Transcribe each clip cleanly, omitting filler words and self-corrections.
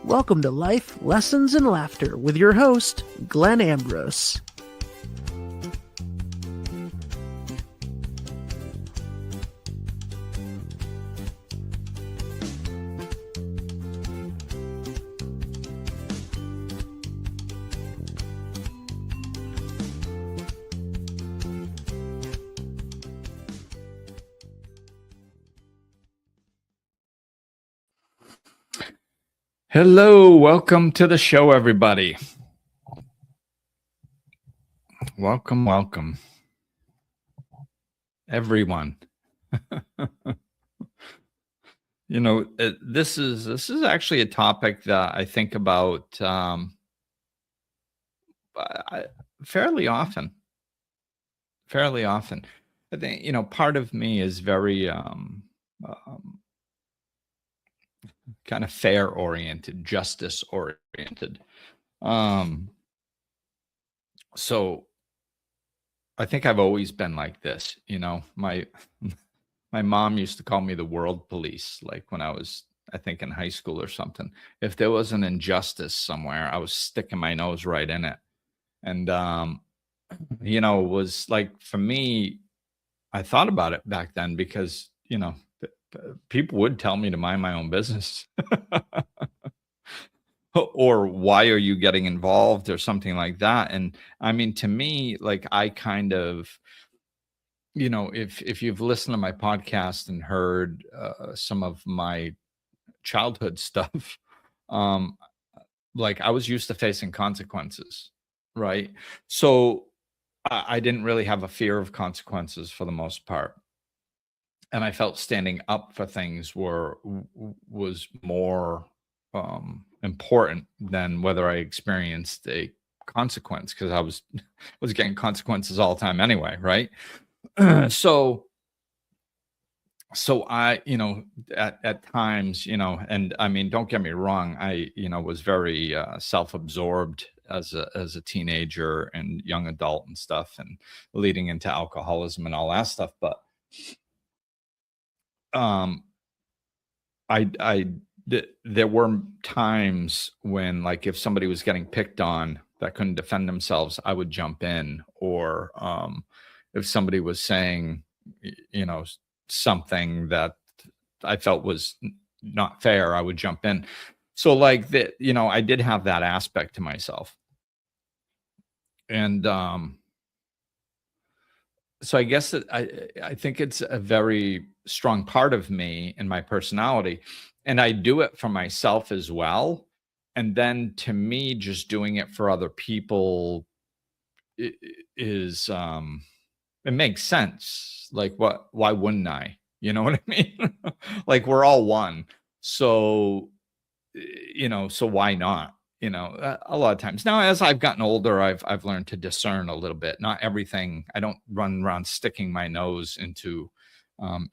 Welcome to Life, Lessons, and Laughter with your host, Glenn Ambrose. Hello, welcome to the show, everybody. Welcome, everyone. This is actually a topic that I think about fairly often. I think part of me is very kind of fair oriented, justice oriented. So I think I've always been like this. My mom used to call me the world police, like when I was, I think, in high school or something. If there was an injustice somewhere, I was sticking my nose right in it. And it was like, for me, I thought about it back then because, people would tell me to mind my own business. Or why are you getting involved or something like that. And I mean, to me, like, I kind of, if you've listened to my podcast and heard some of my childhood stuff, like, I was used to facing consequences, right? So I didn't really have a fear of consequences for the most part. And I felt standing up for things was more important than whether I experienced a consequence, because I was getting consequences all the time anyway, right? So I, at times, and I mean, don't get me wrong, I, was very self-absorbed as a teenager and young adult and stuff, and leading into alcoholism and all that stuff. But there were times when, like, if somebody was getting picked on that couldn't defend themselves, I would jump in. Or if somebody was saying, something that I felt was not fair, I would jump in. So, like, I did have that aspect to myself. And so I guess that I think it's a very strong part of me and my personality, and I do it for myself as well. And then, to me, just doing it for other people is it makes sense. Like, why wouldn't I? You know what I mean? Like, we're all one. So, so why not? A lot of times now, as I've gotten older, I've learned to discern a little bit. Not everything. I don't run around sticking my nose into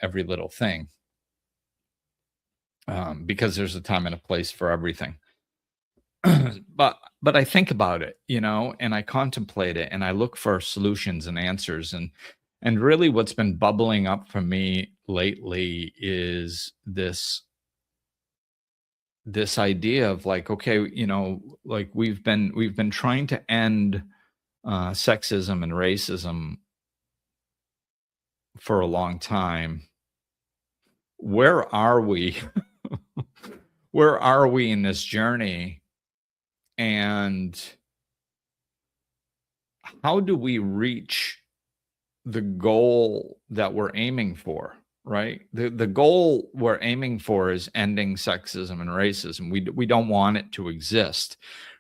every little thing, because there's a time and a place for everything. but I think about it, and I contemplate it, and I look for solutions and answers. And really, what's been bubbling up for me lately is this idea of, like, okay, like, we've been trying to end sexism and racism for a long time. Where are we? Where are we in this journey? And how do we reach the goal that we're aiming for? Right? The goal we're aiming for is ending sexism and racism. We don't want it to exist,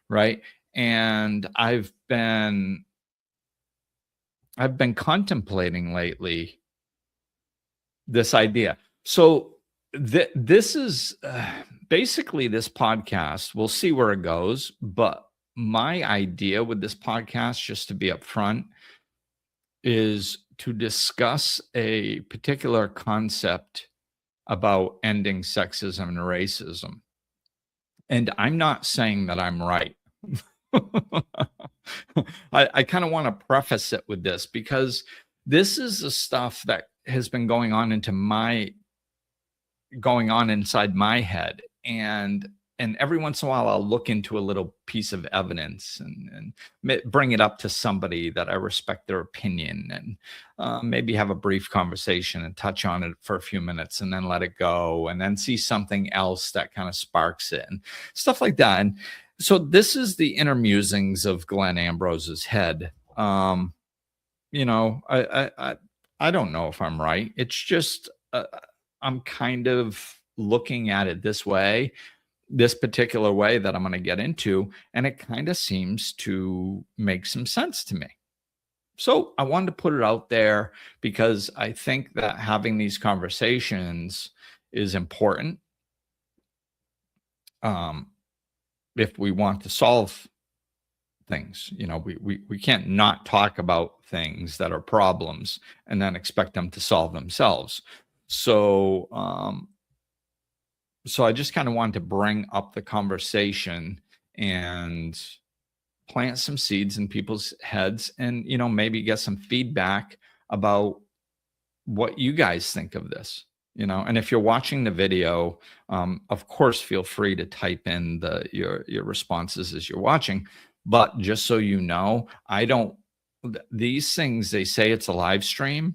right? And I've been contemplating lately this idea. So this is basically this podcast. We'll see where it goes, but my idea with this podcast, just to be upfront, is to discuss a particular concept about ending sexism and racism. And I'm not saying that I'm right. I kind of want to preface it with this, because this is the stuff that has been going on inside my head. And and every once in a while I'll look into a little piece of evidence and bring it up to somebody that I respect their opinion, and maybe have a brief conversation and touch on it for a few minutes and then let it go, and then see something else that kind of sparks it and stuff like that. And so this is the inner musings of Glenn Ambrose's head. You know, I don't know if I'm right. It's just I'm kind of looking at it this particular way that I'm going to get into, and it kind of seems to make some sense to me. So I wanted to put it out there because I think that having these conversations is important. If we want to solve things, you know, we can't not talk about things that are problems and then expect them to solve themselves. So, so I just kind of wanted to bring up the conversation and plant some seeds in people's heads, and, you know, maybe get some feedback about what you guys think of this, you know. And if you're watching the video, of course, feel free to type in your responses as you're watching. But just so you know, these things, they say it's a live stream.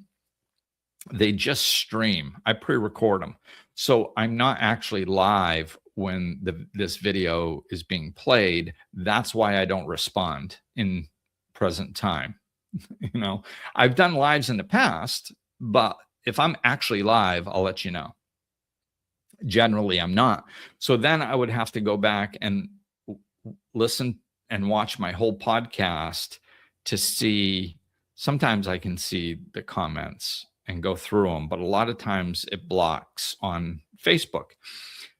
They just stream. I pre-record them. So I'm not actually live when this video is being played. That's why I don't respond in present time. You know, I've done lives in the past, but if I'm actually live, I'll let you know. Generally, I'm not. So then I would have to go back and listen and watch my whole podcast to see. Sometimes I can see the comments and go through them, but a lot of times it blocks on Facebook.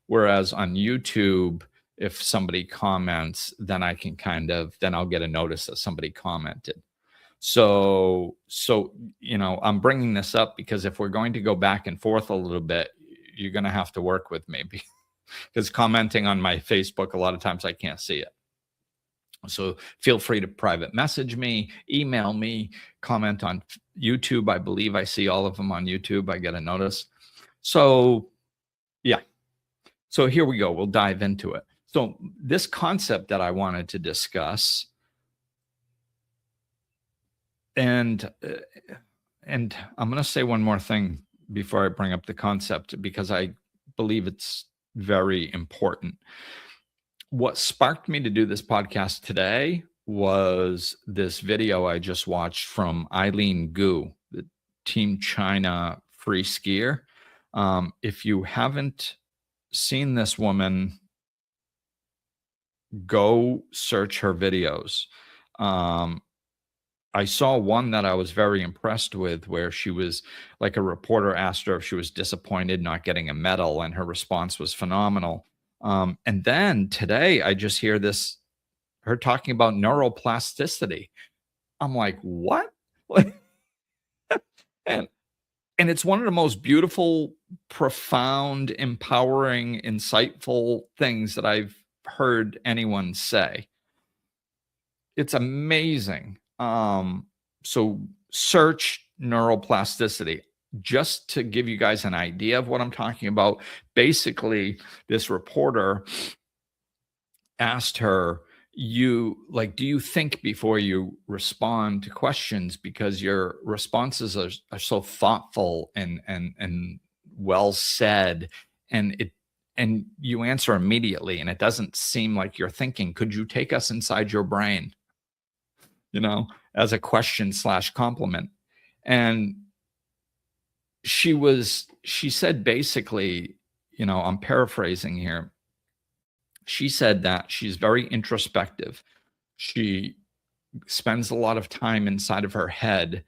Whereas on YouTube, if somebody comments, then I can then I'll get a notice that somebody commented. So, you know, I'm bringing this up because if we're going to go back and forth a little bit, you're going to have to work with me, because commenting on my Facebook, a lot of times I can't see it. So feel free to private message me, email me, comment on YouTube. I believe I see all of them on YouTube. I get a notice. So yeah. So here we go. We'll dive into it. So this concept that I wanted to discuss, and I'm going to say one more thing before I bring up the concept, because I believe it's very important. What sparked me to do this podcast today was this video I just watched from Eileen Gu, the Team China free skier. If you haven't seen this woman, go search her videos. I saw one that I was very impressed with, where she was like, a reporter asked her if she was disappointed not getting a medal, and her response was phenomenal. And then today I just hear her talking about neuroplasticity. I'm like, what? and it's one of the most beautiful, profound, empowering, insightful things that I've heard anyone say. It's amazing. So search neuroplasticity. Just to give you guys an idea of what I'm talking about, basically, this reporter asked her, do you think before you respond to questions, because your responses are so thoughtful and well said, and you answer immediately, and it doesn't seem like you're thinking. Could you take us inside your brain? You know, as a question / compliment. And she said, basically, you know, I'm paraphrasing here. She said that she's very introspective. She spends a lot of time inside of her head,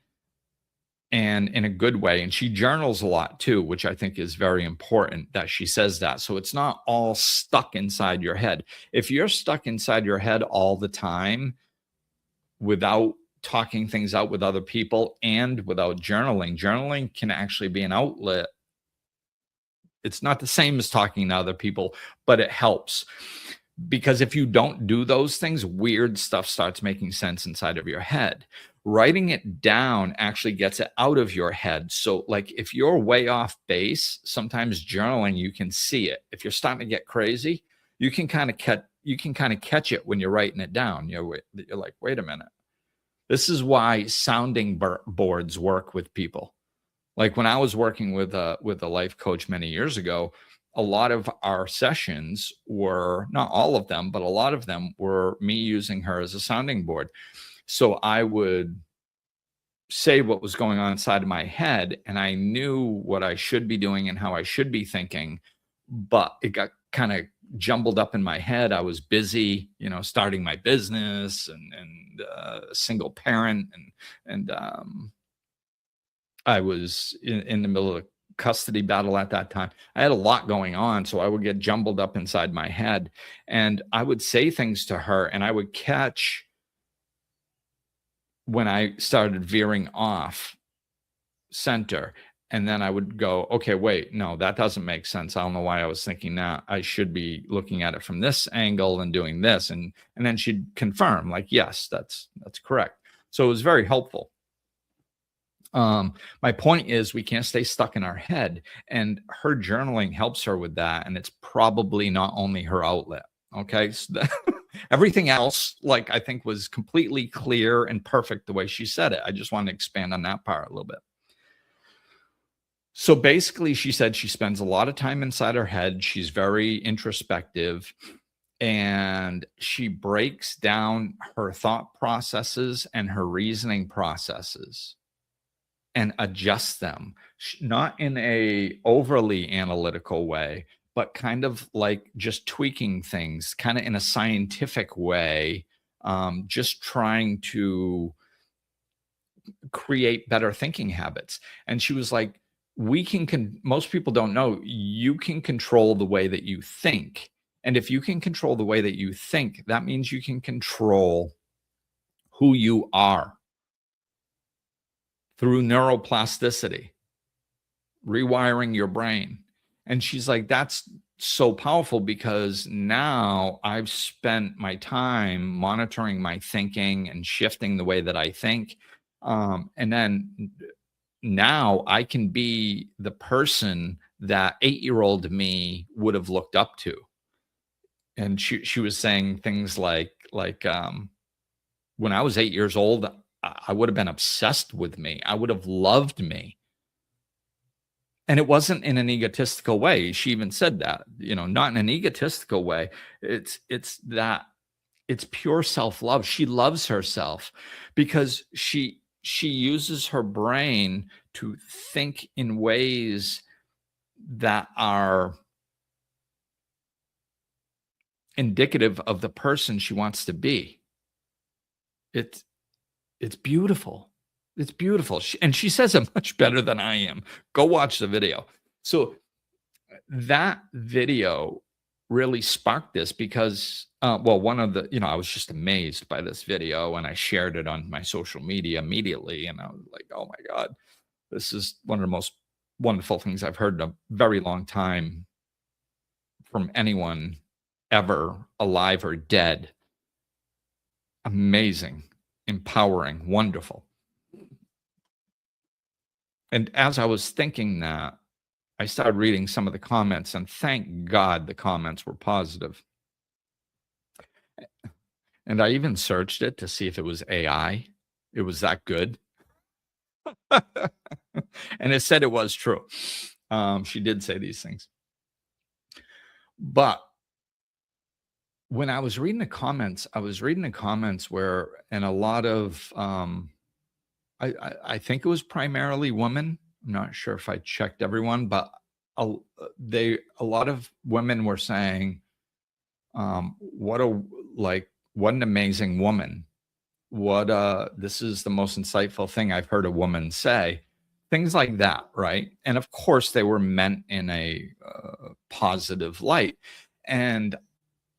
and in a good way. And she journals a lot too, which I think is very important that she says that. So it's not all stuck inside your head. If you're stuck inside your head all the time without talking things out with other people and without journaling can actually be an outlet. It's not the same as talking to other people, but it helps, because if you don't do those things, weird stuff starts making sense inside of your head. Writing it down actually gets it out of your head. So like, if you're way off base, sometimes journaling, you can see it. If you're starting to get crazy, you can kind of catch it when you're writing it down. You're like, wait a minute. This is why sounding boards work with people. Like when I was working with a life coach many years ago, a lot of our sessions were, not all of them, but a lot of them were me using her as a sounding board. So I would say what was going on inside of my head, and I knew what I should be doing and how I should be thinking, but it got kind of jumbled up in my head. I was busy, starting my business and a single parent, and I was in the middle of a custody battle at that time. I had a lot going on, so I would get jumbled up inside my head, and I would say things to her, and I would catch when I started veering off center. And then I would go, okay, wait, no, that doesn't make sense. I don't know why I was thinking that. I should be looking at it from this angle and doing this. And then she'd confirm, like, yes, that's correct. So it was very helpful. My point is, we can't stay stuck in our head, and her journaling helps her with that. And it's probably not only her outlet. Okay. So everything else, like, I think was completely clear and perfect the way she said it. I just want to expand on that part a little bit. So basically, she said she spends a lot of time inside her head. She's very introspective, and she breaks down her thought processes and her reasoning processes and adjusts them, not in a overly analytical way, but kind of like just tweaking things, kind of in a scientific way, just trying to create better thinking habits. And she was like, most people don't know, you can control the way that you think. And if you can control the way that you think, that means you can control who you are through neuroplasticity, rewiring your brain. And she's like, that's so powerful, because now I've spent my time monitoring my thinking and shifting the way that I think. And then now I can be the person that 8-year-old me would have looked up to. And she was saying things like when I was 8 years old, I would have been obsessed with me. I would have loved me. And it wasn't in an egotistical way. She even said that, not in an egotistical way. It's pure self-love. She loves herself because she uses her brain to think in ways that are indicative of the person she wants to be. It's beautiful. It's beautiful. And she says it much better than I am. Go watch the video. So that video really sparked this because, I was just amazed by this video, and I shared it on my social media immediately. And I was like, oh my God, this is one of the most wonderful things I've heard in a very long time from anyone ever, alive or dead. Amazing, empowering, wonderful. And as I was thinking that, I started reading some of the comments, and thank God the comments were positive. And I even searched it to see if it was AI. It was that good. And it said it was true. She did say these things. But when I was reading the comments, where, and a lot of, I think it was primarily women. I'm not sure if I checked everyone, but a lot of women were saying, what an amazing woman. This is the most insightful thing I've heard a woman say. Things like that, right? And of course, they were meant in a positive light. And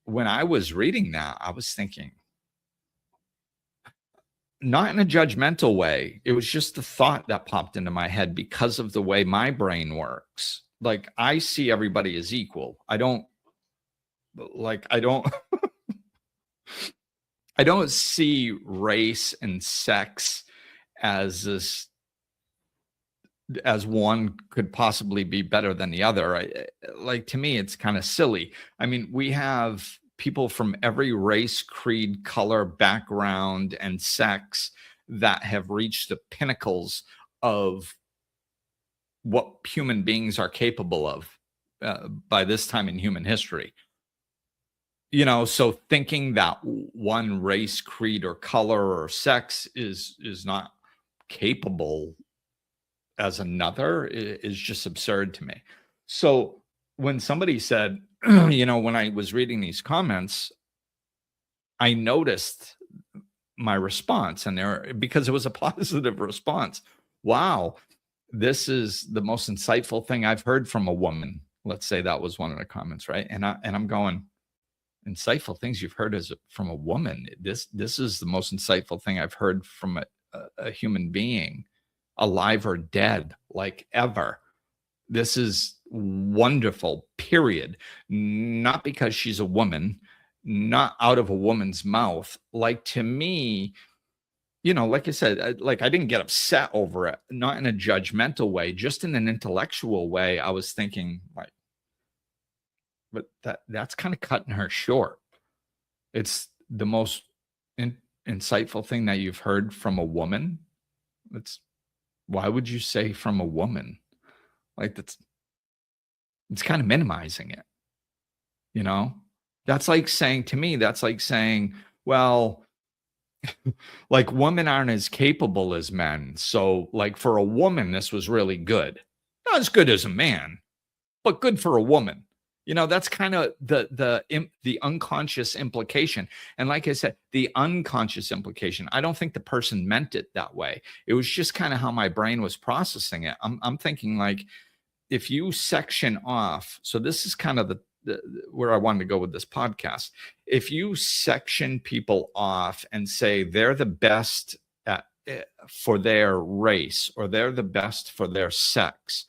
when I was reading that, I was thinking, not in a judgmental way. It was just the thought that popped into my head because of the way my brain works. Like, I see everybody as equal. I don't I don't see race and sex as this as one could possibly be better than the other. Like, to me, it's kind of silly. I mean, we have people from every race, creed, color, background, and sex that have reached the pinnacles of what human beings are capable of by this time in human history. So thinking that one race, creed, or color or sex is not capable as another is just absurd to me. So when somebody said, when I was reading these comments, I noticed my response, and because it was a positive response. Wow, this is the most insightful thing I've heard from a woman. Let's say that was one of the comments, right? And I'm going, insightful things you've heard from a woman. This is the most insightful thing I've heard from a human being, alive or dead, like ever. This is wonderful, period. Not because she's a woman, not out of a woman's mouth. Like, to me, like I said, I didn't get upset over it, not in a judgmental way, just in an intellectual way. I was thinking, like, but that's kind of cutting her short. It's the most insightful thing that you've heard from a woman. Why would you say from a woman? Like, it's kind of minimizing it. That's like saying, well, like, women aren't as capable as men. So, like, for a woman, this was really good. Not as good as a man, but good for a woman. That's kind of the unconscious implication. And like I said, the unconscious implication, I don't think the person meant it that way. It was just kind of how my brain was processing it. I'm thinking, like, if you section off, so this is kind of where I wanted to go with this podcast. If you section people off and say they're the best for their race, or they're the best for their sex,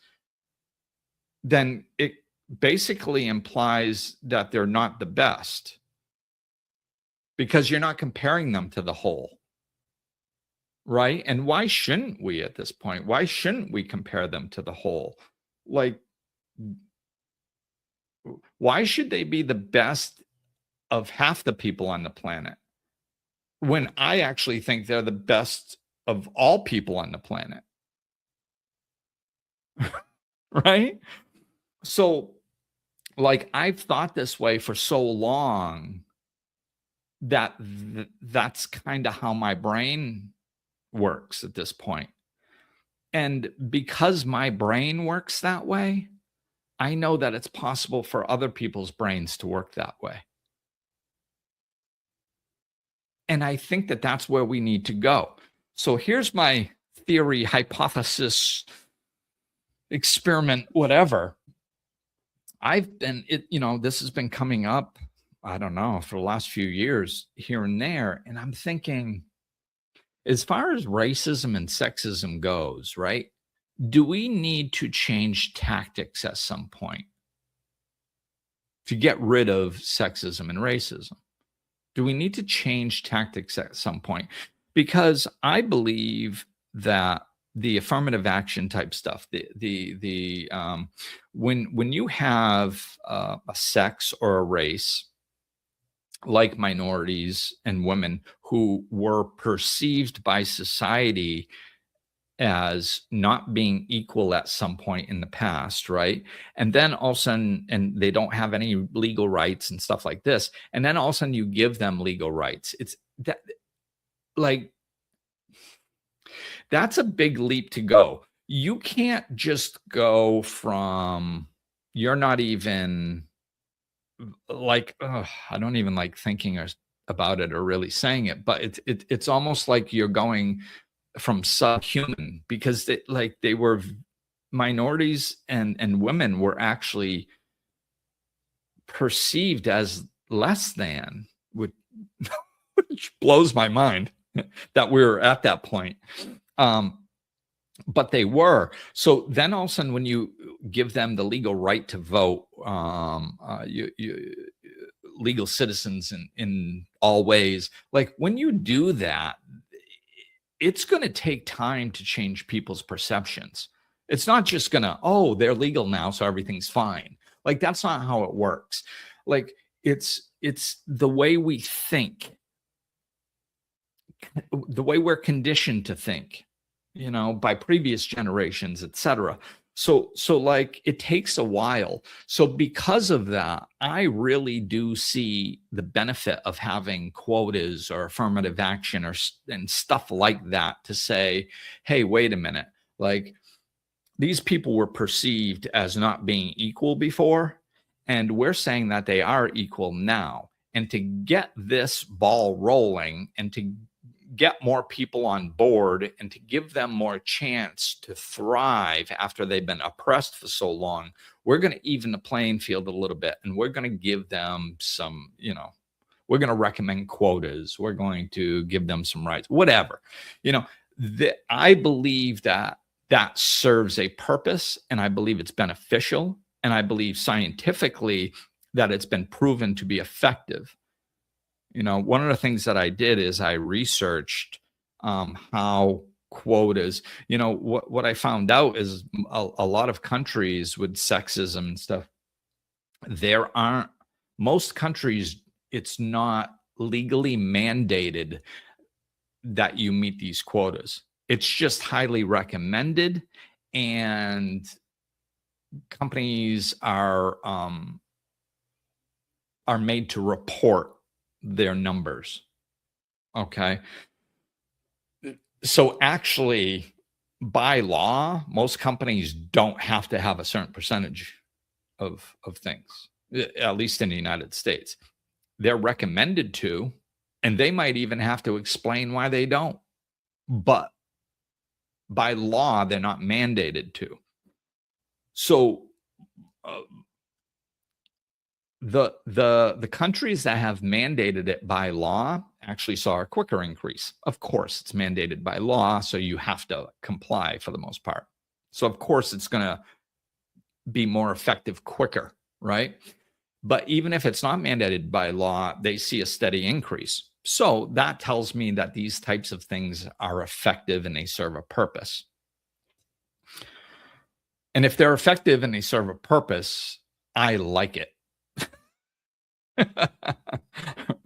then it basically implies that they're not the best, because you're not comparing them to the whole, right? And why shouldn't we at this point? Why shouldn't we compare them to the whole? Like, why should they be the best of half the people on the planet when I actually think they're the best of all people on the planet? Right? So, like, I've thought this way for so long that that's kind of how my brain works at this point. And because my brain works that way, I know that it's possible for other people's brains to work that way. And I think that that's where we need to go. So here's my theory, hypothesis, experiment, whatever. This has been coming up, I don't know, for the last few years here and there. And I'm thinking, as far as racism and sexism goes, right? Do we need to change tactics at some point to get rid of sexism and racism? Do we need to change tactics at some point? Because I believe that the affirmative action type stuff, when you have a sex or a race, like minorities and women, who were perceived by society as not being equal at some point in the past, right? And then all of a sudden, and they don't have any legal rights and stuff like this, and then all of a sudden you give them legal rights. It's that, like, that's a big leap to go. You can't just go from, you're not even like, I don't even like thinking about it or really saying it, but it's almost like you're going from subhuman, because they were minorities, and women were actually perceived as less than, which blows my mind that we were at that point. But they were. So then all of a sudden, when you give them the legal right to vote, legal citizens in all ways, like, when you do that, it's going to take time to change people's perceptions. It's not just gonna, oh, they're legal now, so everything's fine. Like, that's not how it works. Like, it's the way we think, the way we're conditioned to think, by previous generations, etc. So like, it takes a while. So because of that, I really do see the benefit of having quotas or affirmative action and stuff like that, to say, hey, wait a minute, like, these people were perceived as not being equal before, and we're saying that they are equal now. And to get this ball rolling, and to get more people on board, and to give them more chance to thrive after they've been oppressed for so long, we're going to even the playing field a little bit, and we're going to give them some, we're going to recommend quotas, we're going to give them some rights, whatever. I believe that serves a purpose, and I believe it's beneficial, and I believe scientifically that it's been proven to be effective. One of the things that I did is I researched how quotas, what I found out is a lot of countries with sexism and stuff, most countries, it's not legally mandated that you meet these quotas. It's just highly recommended, and companies are made to report their numbers. Okay. So actually, by law, most companies don't have to have a certain percentage of things, at least in the United States. They're recommended to, and they might even have to explain why they don't. But by law, they're not mandated to. So the countries that have mandated it by law actually saw a quicker increase. Of course, it's mandated by law, so you have to comply for the most part. So of course, it's going to be more effective quicker, right? But even if it's not mandated by law, they see a steady increase. So that tells me that these types of things are effective and they serve a purpose. And if they're effective and they serve a purpose, I like it.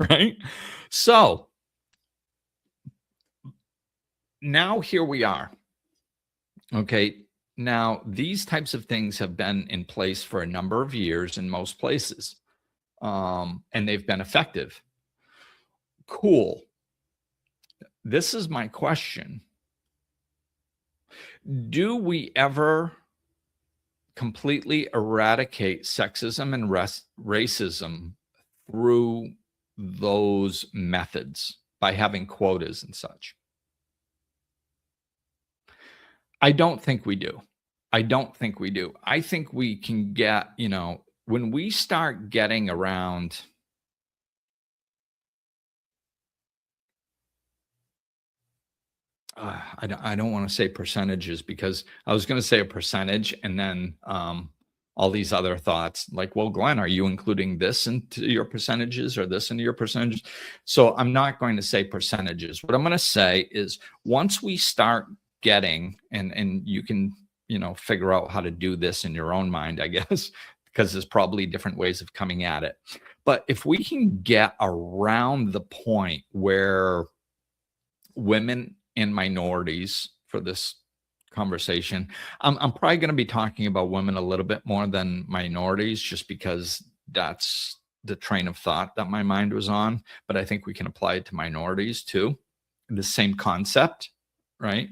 Right? So now here we are. Okay. Now, these types of things have been in place for a number of years in most places, and they've been effective. Cool. This is my question. Do we ever completely eradicate sexism and racism through those methods by having quotas and such? I don't think we do. I don't think we do. I think we can get, when we start getting around, I don't want to say percentages, because I was going to say a percentage, and then all these other thoughts like, well, Glenn, are you including this into your percentages or this into your percentages? So I'm not going to say percentages. What I'm going to say is, once we start getting, and you can, figure out how to do this in your own mind, I guess, because there's probably different ways of coming at it. But if we can get around the point where women and minorities, for this conversation, I'm probably going to be talking about women a little bit more than minorities, just because that's the train of thought that my mind was on. But I think we can apply it to minorities too. The same concept, right?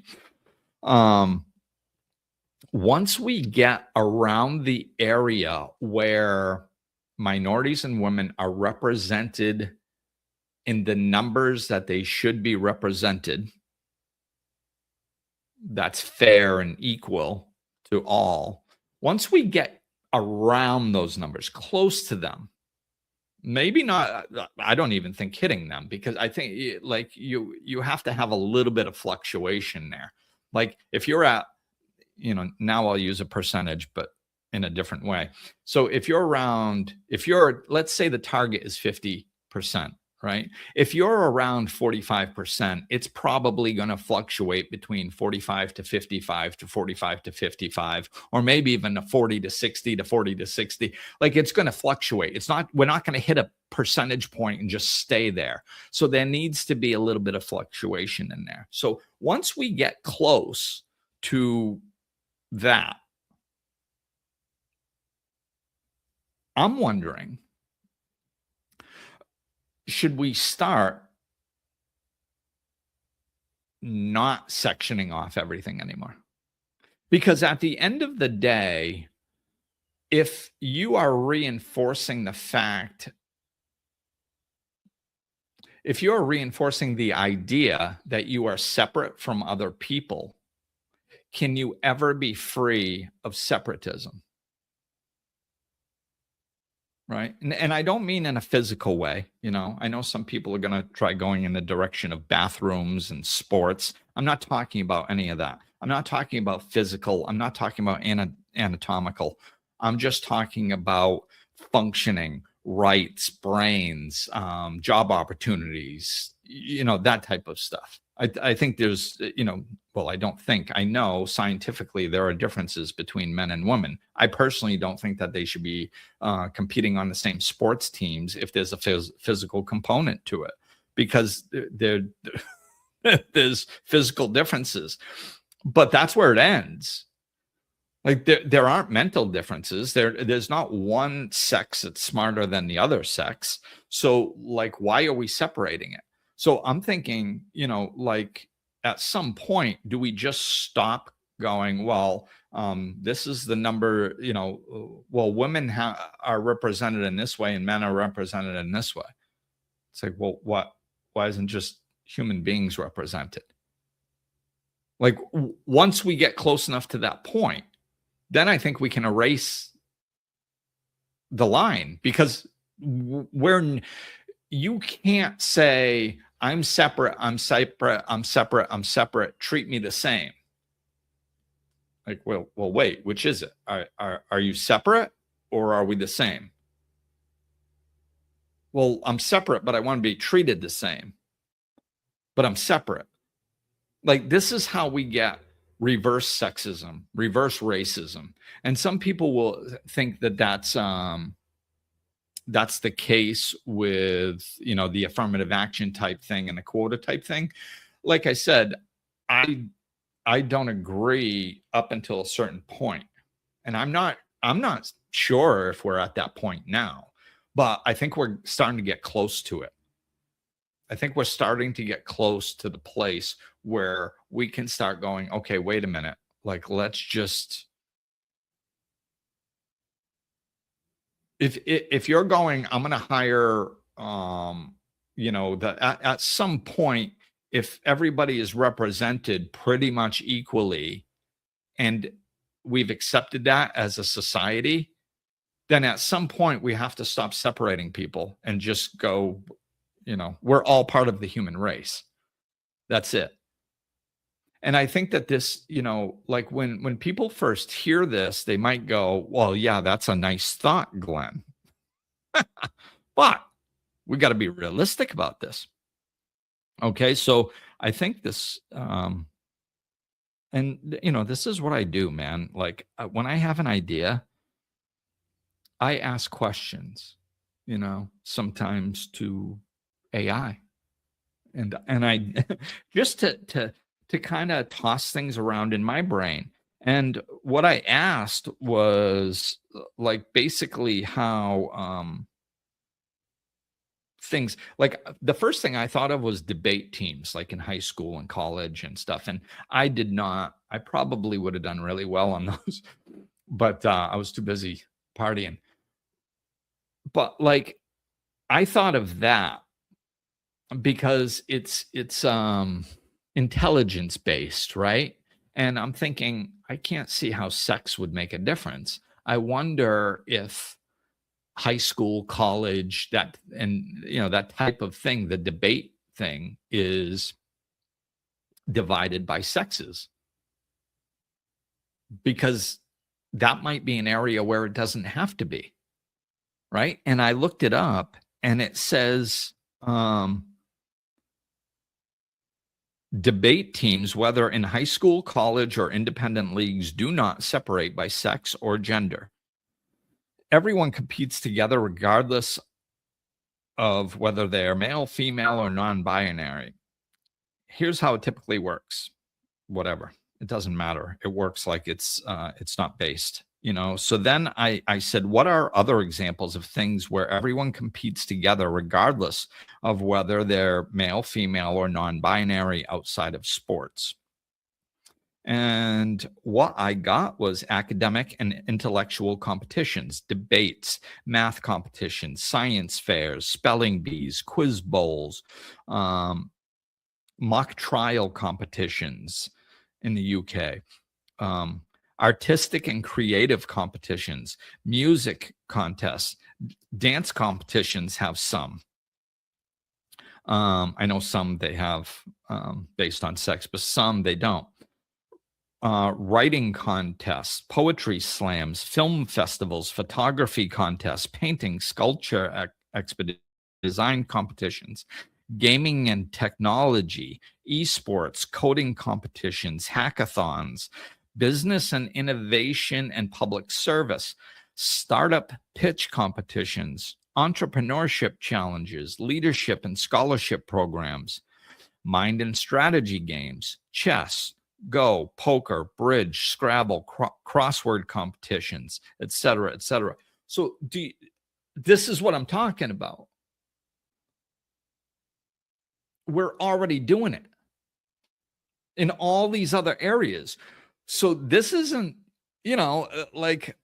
Once we get around the area where minorities and women are represented in the numbers that they should be represented, that's fair and equal to all. Once we get around those numbers, close to them, maybe not, I don't even think hitting them, because I think like you have to have a little bit of fluctuation there. Like if you're at, now I'll use a percentage, but in a different way. So if you're let's say the target is 50%, right? If you're around 45%, it's probably going to fluctuate between 45 to 55 to 45 to 55, or maybe even a 40 to 60 to 40 to 60. Like it's going to fluctuate. We're not going to hit a percentage point and just stay there. So there needs to be a little bit of fluctuation in there. So once we get close to that, I'm wondering, should we start not sectioning off everything anymore? Because at the end of the day, if you are reinforcing the fact, if you're reinforcing the idea that you are separate from other people, can you ever be free of separatism? Right. And I don't mean in a physical way. I know some people are going to try going in the direction of bathrooms and sports. I'm not talking about any of that. I'm not talking about physical. I'm not talking about anatomical. I'm just talking about functioning, rights, brains, job opportunities, that type of stuff. I think there's, well, I don't think, I know scientifically there are differences between men and women. I personally don't think that they should be competing on the same sports teams if there's a physical component to it, because there's physical differences. But that's where it ends. Like there aren't mental differences. There's not one sex that's smarter than the other sex. So like, why are we separating it? So I'm thinking, like at some point, do we just stop going, well, this is the number, well, women are represented in this way and men are represented in this way. It's like, well, why isn't just human beings represented? Like once we get close enough to that point, then I think we can erase the line, because you can't say, I'm separate, I'm separate, I'm separate, I'm separate, treat me the same. Like, well, wait, which is it? Are you separate or are we the same? Well, I'm separate, but I want to be treated the same. But I'm separate. Like, this is how we get reverse sexism, reverse racism. And some people will think that that's the case with, the affirmative action type thing and the quota type thing. Like I said, I don't agree up until a certain point. And I'm not sure if we're at that point now, but I think we're starting to get close to it. I think we're starting to get close to the place where we can start going, okay, wait a minute. Like, let's just, if you're going, I'm going to hire, at some point, if everybody is represented pretty much equally and we've accepted that as a society, then at some point we have to stop separating people and just go, we're all part of the human race. That's it. And I think that this, like when people first hear this, they might go, well, yeah, that's a nice thought, Glenn. But we got to be realistic about this. Okay. So I think this, and this is what I do, man. Like when I have an idea, I ask questions, sometimes to AI. And I just to kind of toss things around in my brain. And what I asked was like basically how things, like the first thing I thought of was debate teams, like in high school and college and stuff. And I probably would have done really well on those, but I was too busy partying. But like I thought of that because it's intelligence based, right? And I'm thinking, I can't see how sex would make a difference. I wonder if high school, college, that type of thing, the debate thing is divided by sexes, because that might be an area where it doesn't have to be, right? And I looked it up and it says Debate teams, whether in high school, college, or independent leagues, do not separate by sex or gender. Everyone competes together regardless of whether they're male, female, or non-binary. Here's how it typically works. Whatever, it doesn't matter. It works like it's not based, So then I said, what are other examples of things where everyone competes together regardless of whether they're male, female, or non-binary outside of sports? And what I got was academic and intellectual competitions, debates, math competitions, science fairs, spelling bees, quiz bowls, mock trial competitions in the UK, artistic and creative competitions, music contests, dance competitions have some. I know some they have based on sex, but some they don't. Writing contests, poetry slams, film festivals, photography contests, painting, sculpture expeditions, design competitions, gaming and technology, esports, coding competitions, hackathons, business and innovation and public service, startup pitch competitions, entrepreneurship challenges, leadership and scholarship programs, mind and strategy games, chess, Go, poker, bridge, Scrabble, crossword competitions, etc., etc. So this is what I'm talking about. We're already doing it in all these other areas. So this isn't, maybe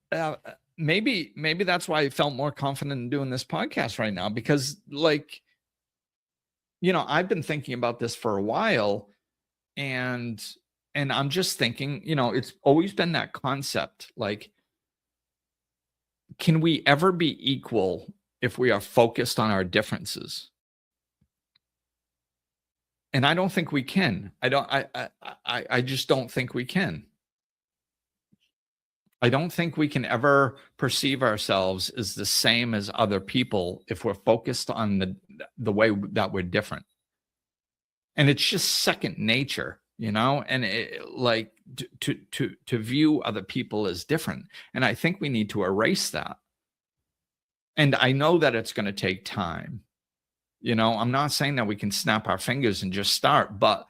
that's why I felt more confident in doing this podcast right now, because I've been thinking about this for a while, and I'm just thinking, it's always been that concept, can we ever be equal if we are focused on our differences? And I don't think we can. I just don't think we can. I don't think we can ever perceive ourselves as the same as other people if we're focused on the way that we're different. And it's just second nature, and to view other people as different. And I think we need to erase that. And I know that it's going to take time. I'm not saying that we can snap our fingers and just start, but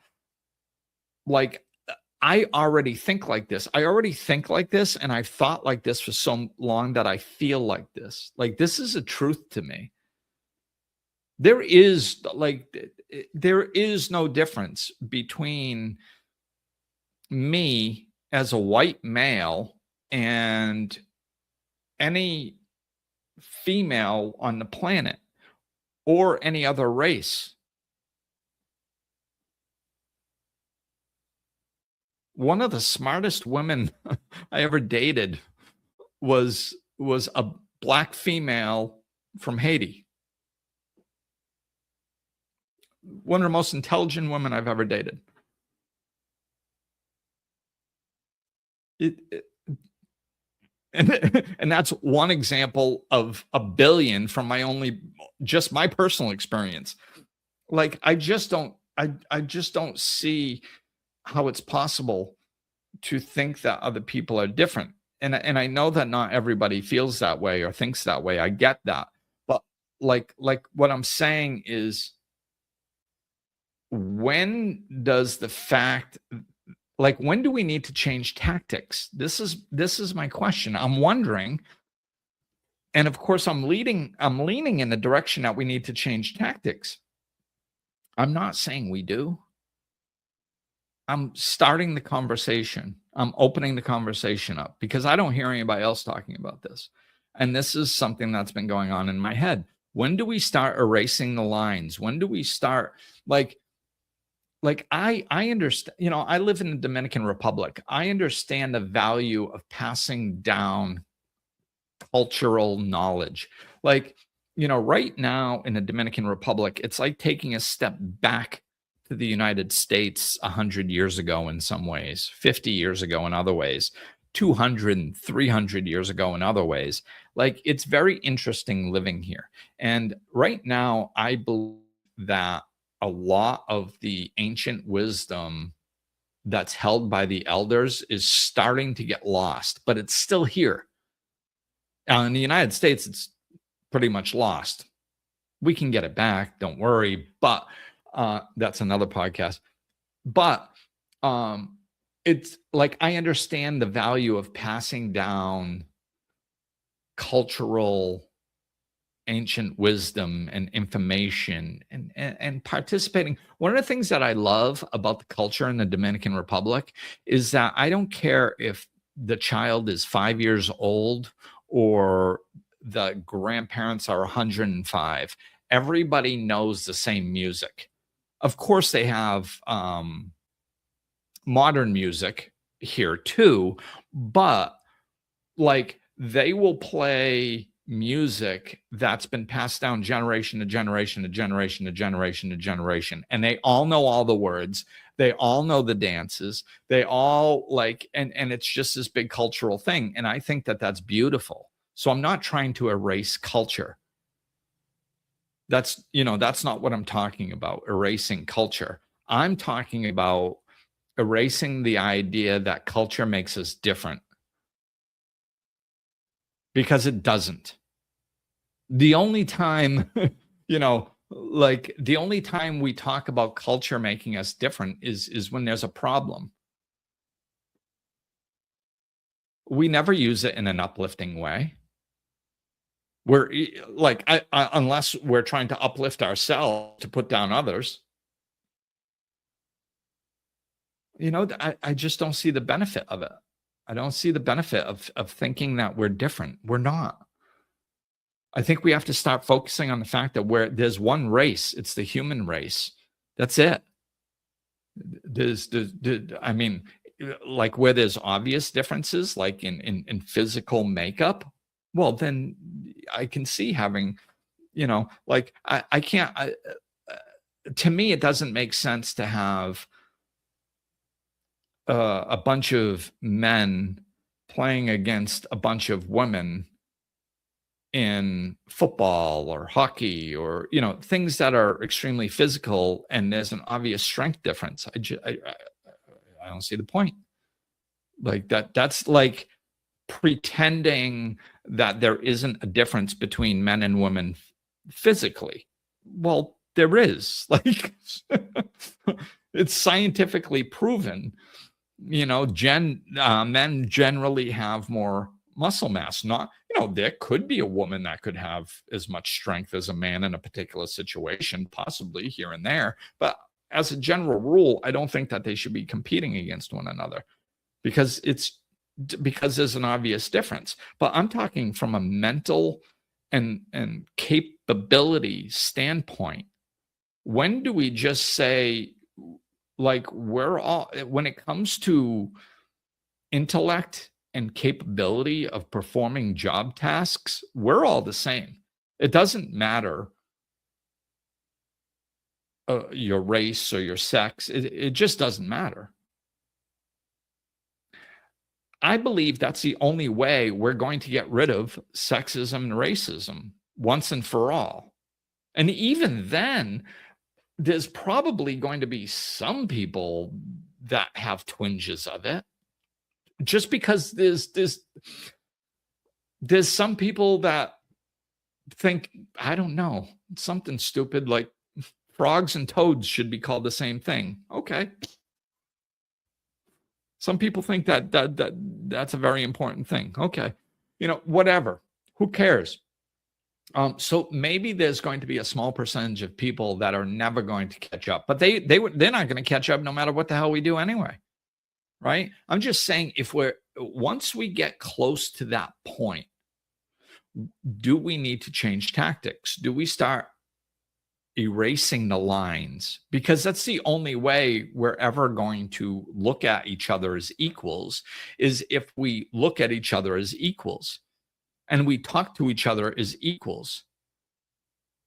I already think like this. And I've thought like this for so long that I feel like this. This is a truth to me. There is no difference between me as a white male and any female on the planet or any other race. One of the smartest women I ever dated was a black female from Haiti. One of the most intelligent women I've ever dated. And that's one example of a billion from just my personal experience. I just don't see how it's possible to think that other people are different. And I know that not everybody feels that way or thinks that way. I get that. But what I'm saying is, when does the fact, when do we need to change tactics? This is my question. I'm wondering, and of course I'm leaning in the direction that we need to change tactics. I'm not saying we do. I'm starting the conversation. I'm opening the conversation up because I don't hear anybody else talking about this. And this is something that's been going on in my head. When do we start erasing the lines? When do we start I understand, I live in the Dominican Republic. I understand the value of passing down cultural knowledge. Right now in the Dominican Republic, it's like taking a step back to the United States 100 years ago in some ways, 50 years ago in other ways, 200 and 300 years ago in other ways. It's very interesting living here. And right now, I believe that a lot of the ancient wisdom that's held by the elders is starting to get lost, but it's still here. In the United States, it's pretty much lost. We can get it back, don't worry, but that's another podcast. But it's like I understand the value of passing down cultural ancient wisdom and information and participating. One of the things that I love about the culture in the Dominican Republic is that I don't care if the child is 5 years old or the grandparents are 105. Everybody knows the same music. Of course, they have modern music here too, but like they will play music that's been passed down generation to generation to generation to generation to generation, and they all know all the words, they all know the dances, they all like, and it's just this big cultural thing, and I think that that's beautiful. So I'm not trying to erase culture. That's not what I'm talking about, erasing culture. I'm talking about erasing the idea that culture makes us different, because it doesn't. The only time, the only time we talk about culture making us different is when there's a problem. We never use it in an uplifting way. We're like, unless we're trying to uplift ourselves to put down others. I just don't see the benefit of it. I don't see the benefit of thinking that we're different. We're not. I think we have to start focusing on the fact that there's one race. It's the human race. That's it. I mean, like where there's obvious differences, like in physical makeup, well, then I can see having, like I can't. To me, it doesn't make sense to have a bunch of men playing against a bunch of women in football or hockey or things that are extremely physical, and there's an obvious strength difference. I don't see the point. Like that's like pretending that there isn't a difference between men and women physically. Well, there is. Like it's scientifically proven. Men generally have more muscle mass. Not, there could be a woman that could have as much strength as a man in a particular situation, possibly here and there. But as a general rule, I don't think that they should be competing against one another because there's an obvious difference. But I'm talking from a mental and capability standpoint. When do we just say, like, we're all, when it comes to intellect and capability of performing job tasks, we're all the same. It doesn't matter your race or your sex. It just doesn't matter. I believe that's the only way we're going to get rid of sexism and racism once and for all. And even then, there's probably going to be some people that have twinges of it. Just because there's some people that think, I don't know, something stupid like frogs and toads should be called the same thing. Okay. Some people think that's a very important thing. Okay. Whatever. Who cares? So maybe there's going to be a small percentage of people that are never going to catch up, but they're not going to catch up no matter what the hell we do anyway. Right? I'm just saying, once we get close to that point, do we need to change tactics? Do we start erasing the lines? Because that's the only way we're ever going to look at each other as equals, is if we look at each other as equals and we talk to each other as equals.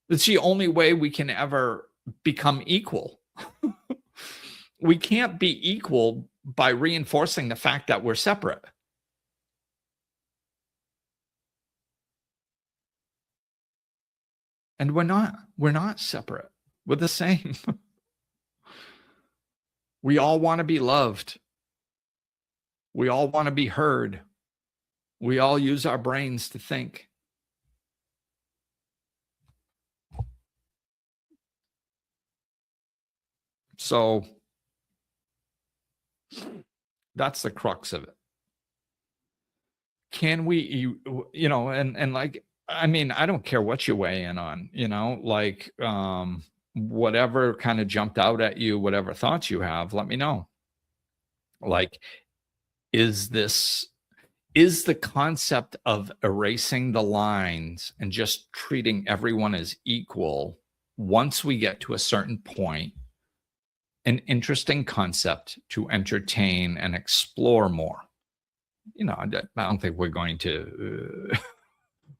It's the only way we can ever become equal. We can't be equal by reinforcing the fact that we're separate. And we're not separate. We're the same. We all want to be loved. We all want to be heard. We all use our brains to think. So that's the crux of it. Can we, and like, I mean, I don't care what you weigh in on, like, whatever kind of jumped out at you, whatever thoughts you have, let me know. Like, is the concept of erasing the lines and just treating everyone as equal once we get to a certain point an interesting concept to entertain and explore more? I don't think we're going to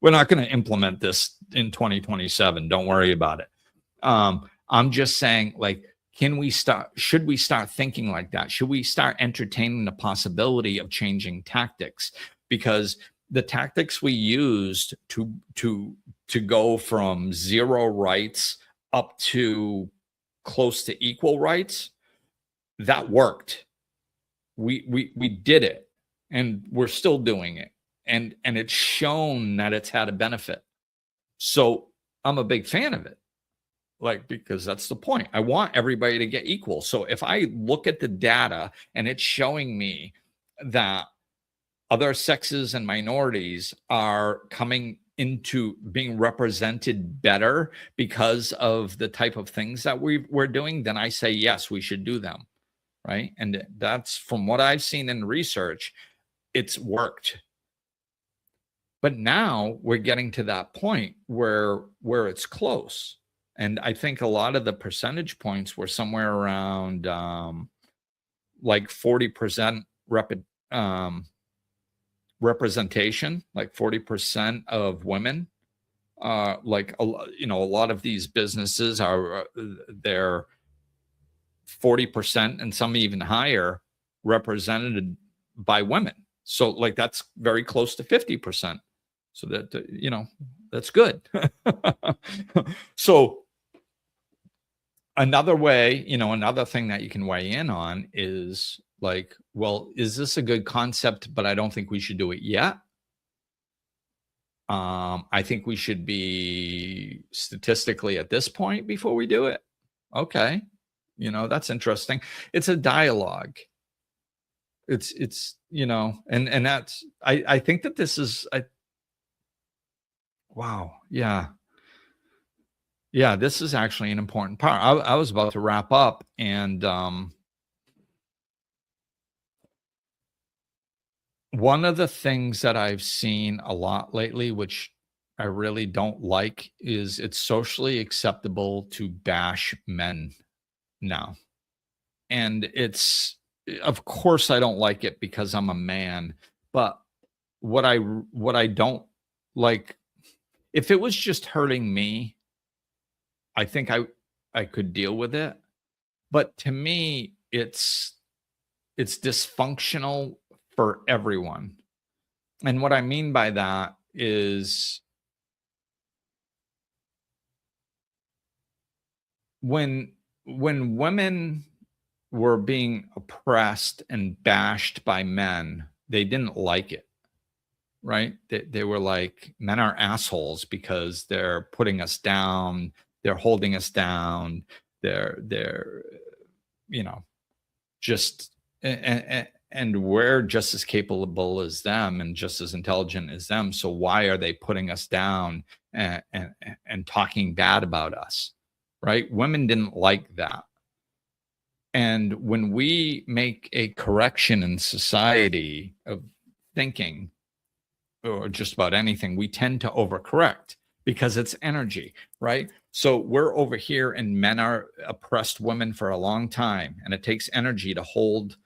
we're not going to implement this in 2027. Don't worry about it. I'm just saying, like, should we start thinking like that? Should we start entertaining the possibility of changing tactics? Because the tactics we used to go from 0 rights up to close to equal rights, that worked. We did it, and we're still doing it. And it's shown that it's had a benefit. So I'm a big fan of it. Like, because that's the point. I want everybody to get equal. So if I look at the data and it's showing me that other sexes and minorities are coming into being represented better because of the type of things that we're doing, then I say, yes, we should do them. Right. And that's, from what I've seen in research, it's worked. But now we're getting to that point where it's close. And I think a lot of the percentage points were somewhere around like 40% representation, like 40% of women. Like a lot of these businesses are they're 40% and some even higher represented by women. So like that's very close to 50%. So that that's good. So another way, another thing that you can weigh in on is like, well, is this a good concept, but I don't think we should do it yet. I think we should be statistically at this point before we do it. Okay. That's interesting. It's a dialogue. It's and that's, I think that this is, wow. Yeah. Yeah, this is actually an important part. I was about to wrap up, and one of the things that I've seen a lot lately, which I really don't like, is it's socially acceptable to bash men now. And it's, of course, I don't like it because I'm a man, but what I don't like, if it was just hurting me, I think I could deal with it. But to me, it's dysfunctional for everyone. And what I mean by that is when women were being oppressed and bashed by men, they didn't like it. Right? They were like, men are assholes because they're putting us down, they're holding us down, they're just, and we're just as capable as them and just as intelligent as them. So why are they putting us down and talking bad about us? Right? Women didn't like that. And when we make a correction in society of thinking, or just about anything, we tend to overcorrect because it's energy, right? So we're over here and men are oppressed women for a long time, and it takes energy to hold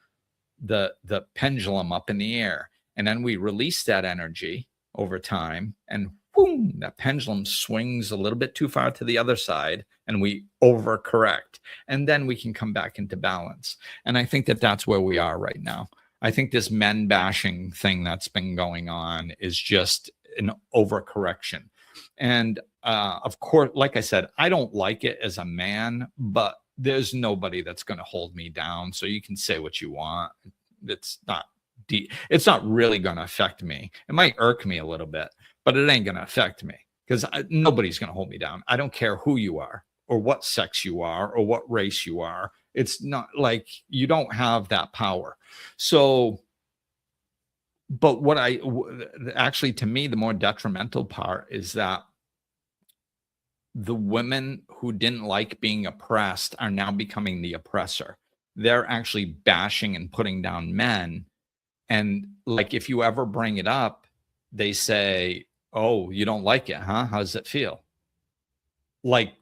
the pendulum up in the air. And then we release that energy over time, and boom, that pendulum swings a little bit too far to the other side, and we overcorrect. And then we can come back into balance. And I think that that's where we are right now. I think this men bashing thing that's been going on is just an overcorrection. And of course, like I said, I don't like it as a man, but there's nobody that's going to hold me down. So you can say what you want. It's not deep. It's not really going to affect me. It might irk me a little bit, but it ain't going to affect me because nobody's going to hold me down. I don't care who you are or what sex you are or what race you are. It's not like you don't have that power. So, but what actually, to me, the more detrimental part is that the women who didn't like being oppressed are now becoming the oppressor. They're actually bashing and putting down men. And like, if you ever bring it up, they say, "Oh, you don't like it, huh? How does it feel?" Like,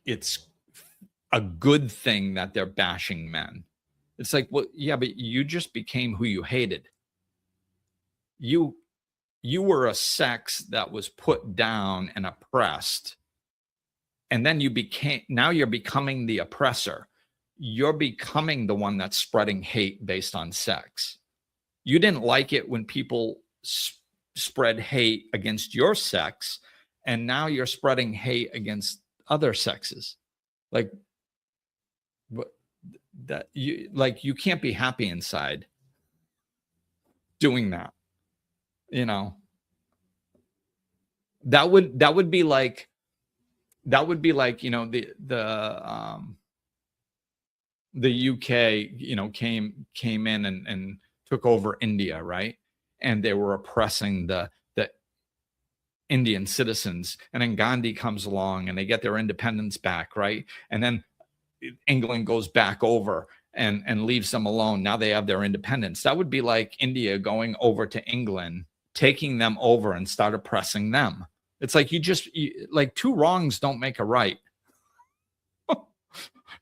it's a good thing that they're bashing men. It's like, well, yeah, but you just became who you hated. You were a sex that was put down and oppressed. And then now you're becoming the oppressor. You're becoming the one that's spreading hate based on sex. You didn't like it when people spread hate against your sex, and now you're spreading hate against other sexes. Like, what, that you can't be happy inside doing that. You know, that would be like, the UK, came in and took over India, right? And they were oppressing the Indian citizens. And then Gandhi comes along and they get their independence back, right? And then England goes back over and leaves them alone. Now they have their independence. That would be like India going over to England, taking them over and start oppressing them. It's like like two wrongs don't make a right.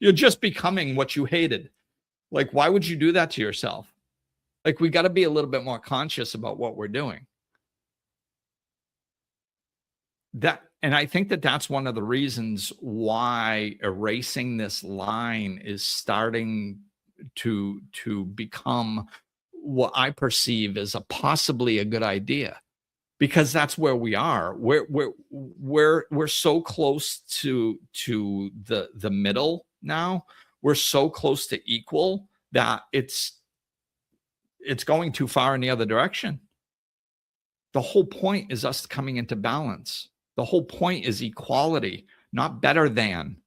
You're just becoming what you hated. Like, why would you do that to yourself? Like, we got to be a little bit more conscious about what we're doing. And I think that that's one of the reasons why erasing this line is starting to become what I perceive as possibly a good idea, because that's where we are. We're so close to the middle now. We're so close to equal that it's going too far in the other direction. The whole point is us coming into balance. The whole point is equality, not better than.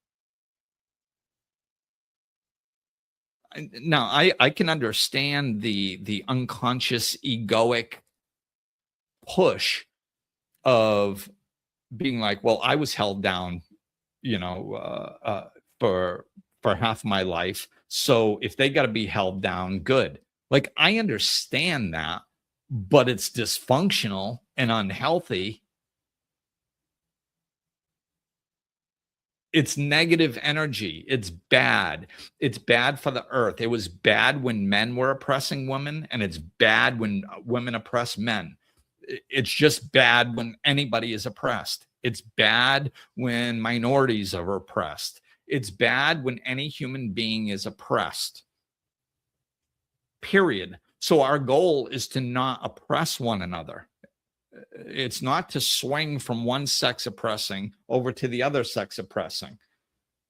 Now, I can understand the unconscious egoic push of being like, well, I was held down, for half my life. So if they got to be held down, good. Like, I understand that, but it's dysfunctional and unhealthy. It's negative energy. It's bad. It's bad for the earth. It was bad when men were oppressing women, and it's bad when women oppress men. It's just bad when anybody is oppressed. It's bad when minorities are oppressed. It's bad when any human being is oppressed. Period. So our goal is to not oppress one another. It's not to swing from one sex oppressing over to the other sex oppressing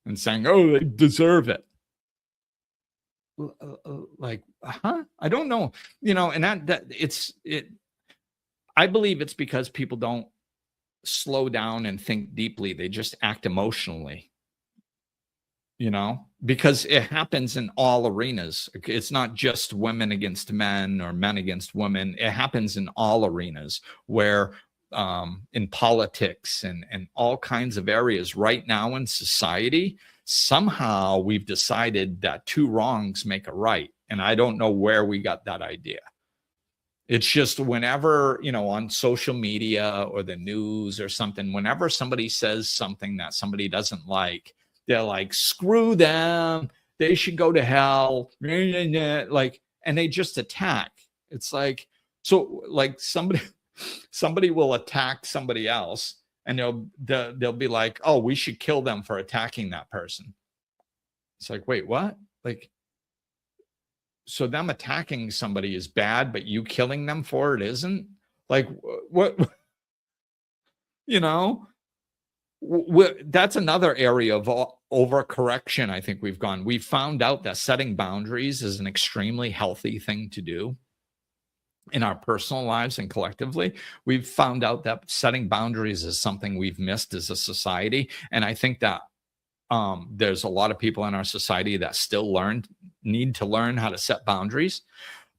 and saying, oh, they deserve it. Like, huh? I don't know. And I believe it's because people don't slow down and think deeply. They just act emotionally. Because it happens in all arenas. It's not just women against men or men against women. It happens in all arenas where in politics and all kinds of areas right now in society, somehow we've decided that two wrongs make a right. And I don't know where we got that idea. It's just whenever, on social media or the news or something, whenever somebody says something that somebody doesn't like, they're like, screw them. They should go to hell. Like, and they just attack. It's like, so like somebody will attack somebody else and they'll be like, oh, we should kill them for attacking that person. It's like, wait, what? Like, so them attacking somebody is bad, but you killing them for it isn't? Like, what, you know, that's another area of overcorrection. I think we've found out that setting boundaries is an extremely healthy thing to do in our personal lives and collectively. We've found out that setting boundaries is something we've missed as a society. And I think that there's a lot of people in our society that still need to learn how to set boundaries.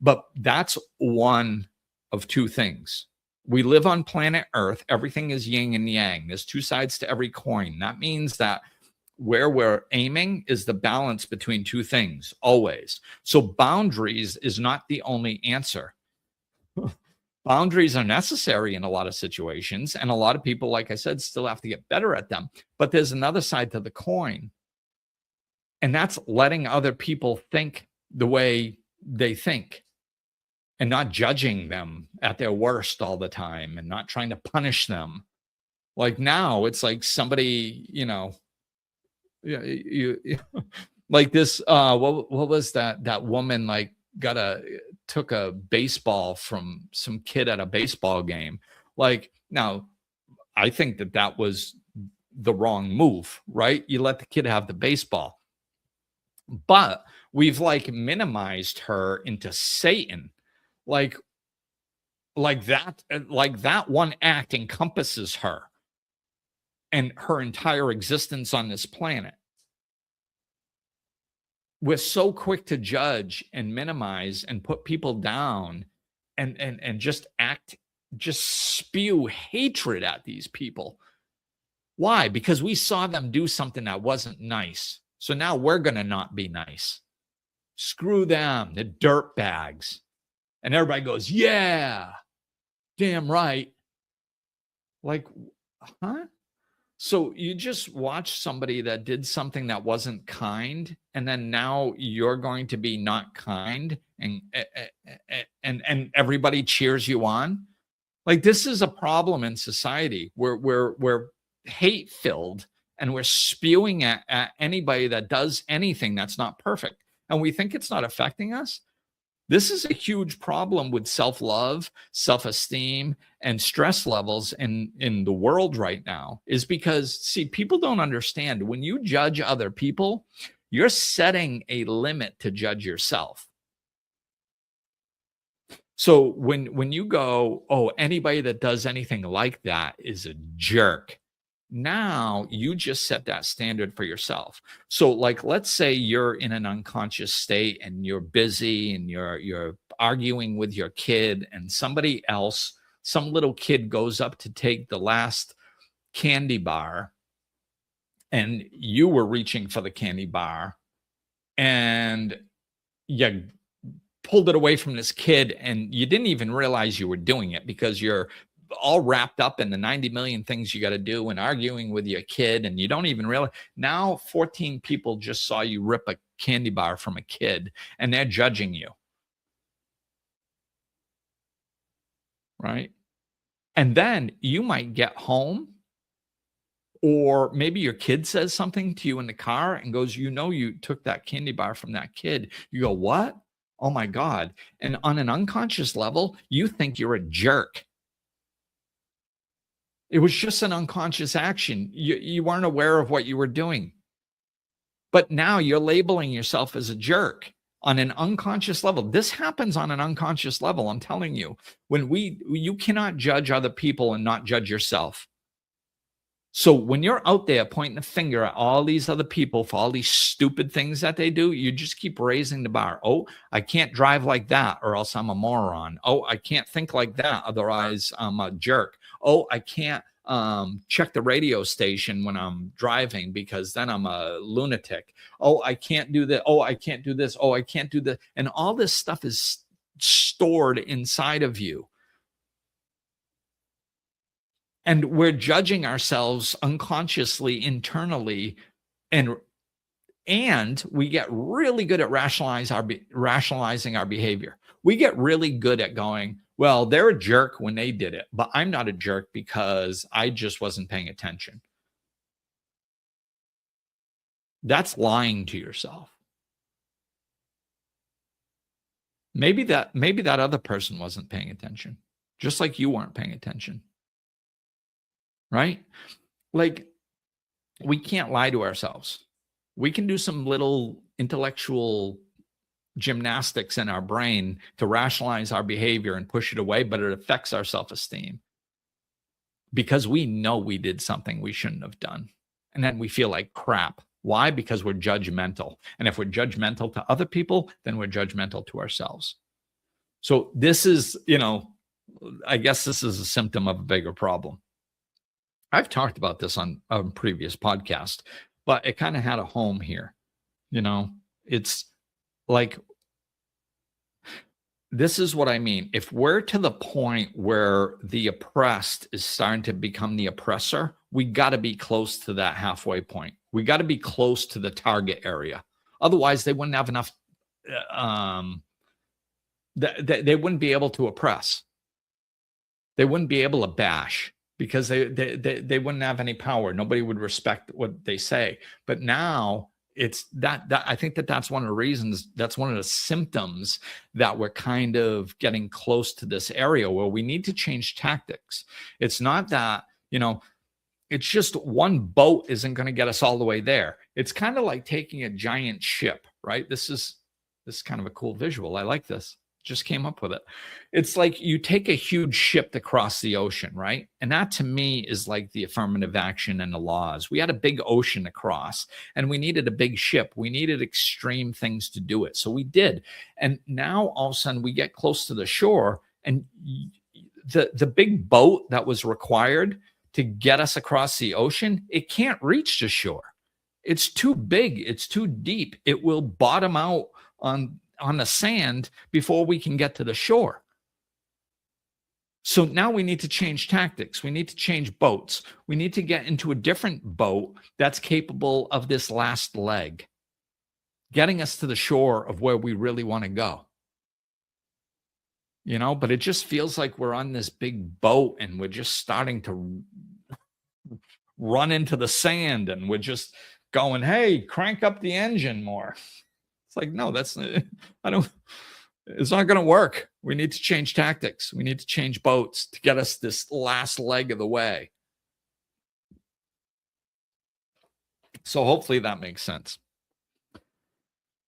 But that's one of two things. We live on planet Earth. Everything is yin and yang. There's two sides to every coin. That means that where we're aiming is the balance between two things, always. So boundaries is not the only answer. Boundaries are necessary in a lot of situations, and a lot of people, like I said, still have to get better at them. But there's another side to the coin, and that's letting other people think the way they think and not judging them at their worst all the time and not trying to punish them. Like now, it's like somebody, yeah, like this. What was that woman like? Took a baseball from some kid at a baseball game. Like, now I think that was the wrong move, right? You let the kid have the baseball, but we've like minimized her into Satan. Like that one act encompasses her and her entire existence on this planet. We're so quick to judge and minimize and put people down and just spew hatred at these people. Why? Because we saw them do something that wasn't nice. So now we're going to not be nice. Screw them, the dirt bags. And everybody goes, yeah, damn right. Like, huh? So you just watch somebody that did something that wasn't kind, and then now you're going to be not kind, and everybody cheers you on. Like, this is a problem in society. We're hate filled, and we're spewing at anybody that does anything that's not perfect, and we think it's not affecting us. This is a huge problem with self-love, self-esteem, and stress levels in the world right now, is because, see, people don't understand. When you judge other people, you're setting a limit to judge yourself. So when you go, oh, anybody that does anything like that is a jerk, now you just set that standard for yourself. So like, let's say you're in an unconscious state and you're busy and you're arguing with your kid, and somebody else, some little kid goes up to take the last candy bar, and you were reaching for the candy bar and you pulled it away from this kid, and you didn't even realize you were doing it because you're all wrapped up in the 90 million things you got to do and arguing with your kid, and you don't even realize. Now 14 people just saw you rip a candy bar from a kid, and they're judging you, right? And then you might get home, or maybe your kid says something to you in the car and goes, you took that candy bar from that kid. You go, what? Oh my God. And on an unconscious level, you think you're a jerk. It was just an unconscious action. You weren't aware of what you were doing. But now you're labeling yourself as a jerk on an unconscious level. This happens on an unconscious level, I'm telling you. You cannot judge other people and not judge yourself. So when you're out there pointing the finger at all these other people for all these stupid things that they do, you just keep raising the bar. Oh, I can't drive like that or else I'm a moron. Oh, I can't think like that, otherwise I'm a jerk. Oh, I can't check the radio station when I'm driving because then I'm a lunatic. Oh, I can't do that. Oh, I can't do this. Oh, I can't do that. And all this stuff is stored inside of you. And we're judging ourselves unconsciously, internally, and we get really good at rationalizing our behavior. We get really good at going, well, they're a jerk when they did it, but I'm not a jerk because I just wasn't paying attention. That's lying to yourself. Maybe that other person wasn't paying attention. just like you weren't paying attention, right? Like, we can't lie to ourselves. We can do some little intellectual gymnastics in our brain to rationalize our behavior and push it away, but it affects our self-esteem because we know we did something we shouldn't have done. And then we feel like crap. Why? Because we're judgmental. And if we're judgmental to other people, then we're judgmental to ourselves. So this is, I guess this is a symptom of a bigger problem. I've talked about this on a previous podcast, but it kind of had a home here. It's like, this is what I mean. If we're to the point where the oppressed is starting to become the oppressor, we got to be close to that halfway point. We got to be close to the target area. Otherwise, they wouldn't have enough. They wouldn't be able to oppress. They wouldn't be able to bash because they wouldn't have any power. Nobody would respect what they say. But now it's that I think that's one of the reasons, that's one of the symptoms that we're kind of getting close to this area where we need to change tactics. It's not that, it's just one boat isn't going to get us all the way there. It's kind of like taking a giant ship, right? This is kind of a cool visual. I like this. Just came up with it. It's like you take a huge ship to cross the ocean, right? And that to me is like the affirmative action and the laws. We had a big ocean to cross and we needed a big ship. We needed extreme things to do it. So we did. And now all of a sudden we get close to the shore and the big boat that was required to get us across the ocean, it can't reach the shore. It's too big. It's too deep. It will bottom out on the sand before we can get to the shore. So now we need to change tactics. We need to change boats. We need to get into a different boat that's capable of this last leg, getting us to the shore of where we really want to go. But it just feels like we're on this big boat and we're just starting to run into the sand and we're just going, hey, crank up the engine more. It's like, no, it's not going to work. We need to change tactics. We need to change boats to get us this last leg of the way. So hopefully that makes sense.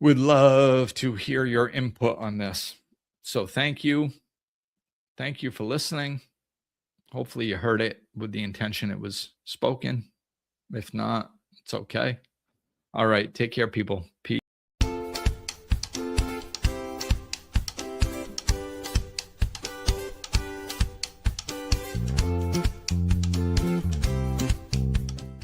Would love to hear your input on this. So thank you. Thank you for listening. Hopefully you heard it with the intention it was spoken. If not, it's okay. All right. Take care, people. Peace.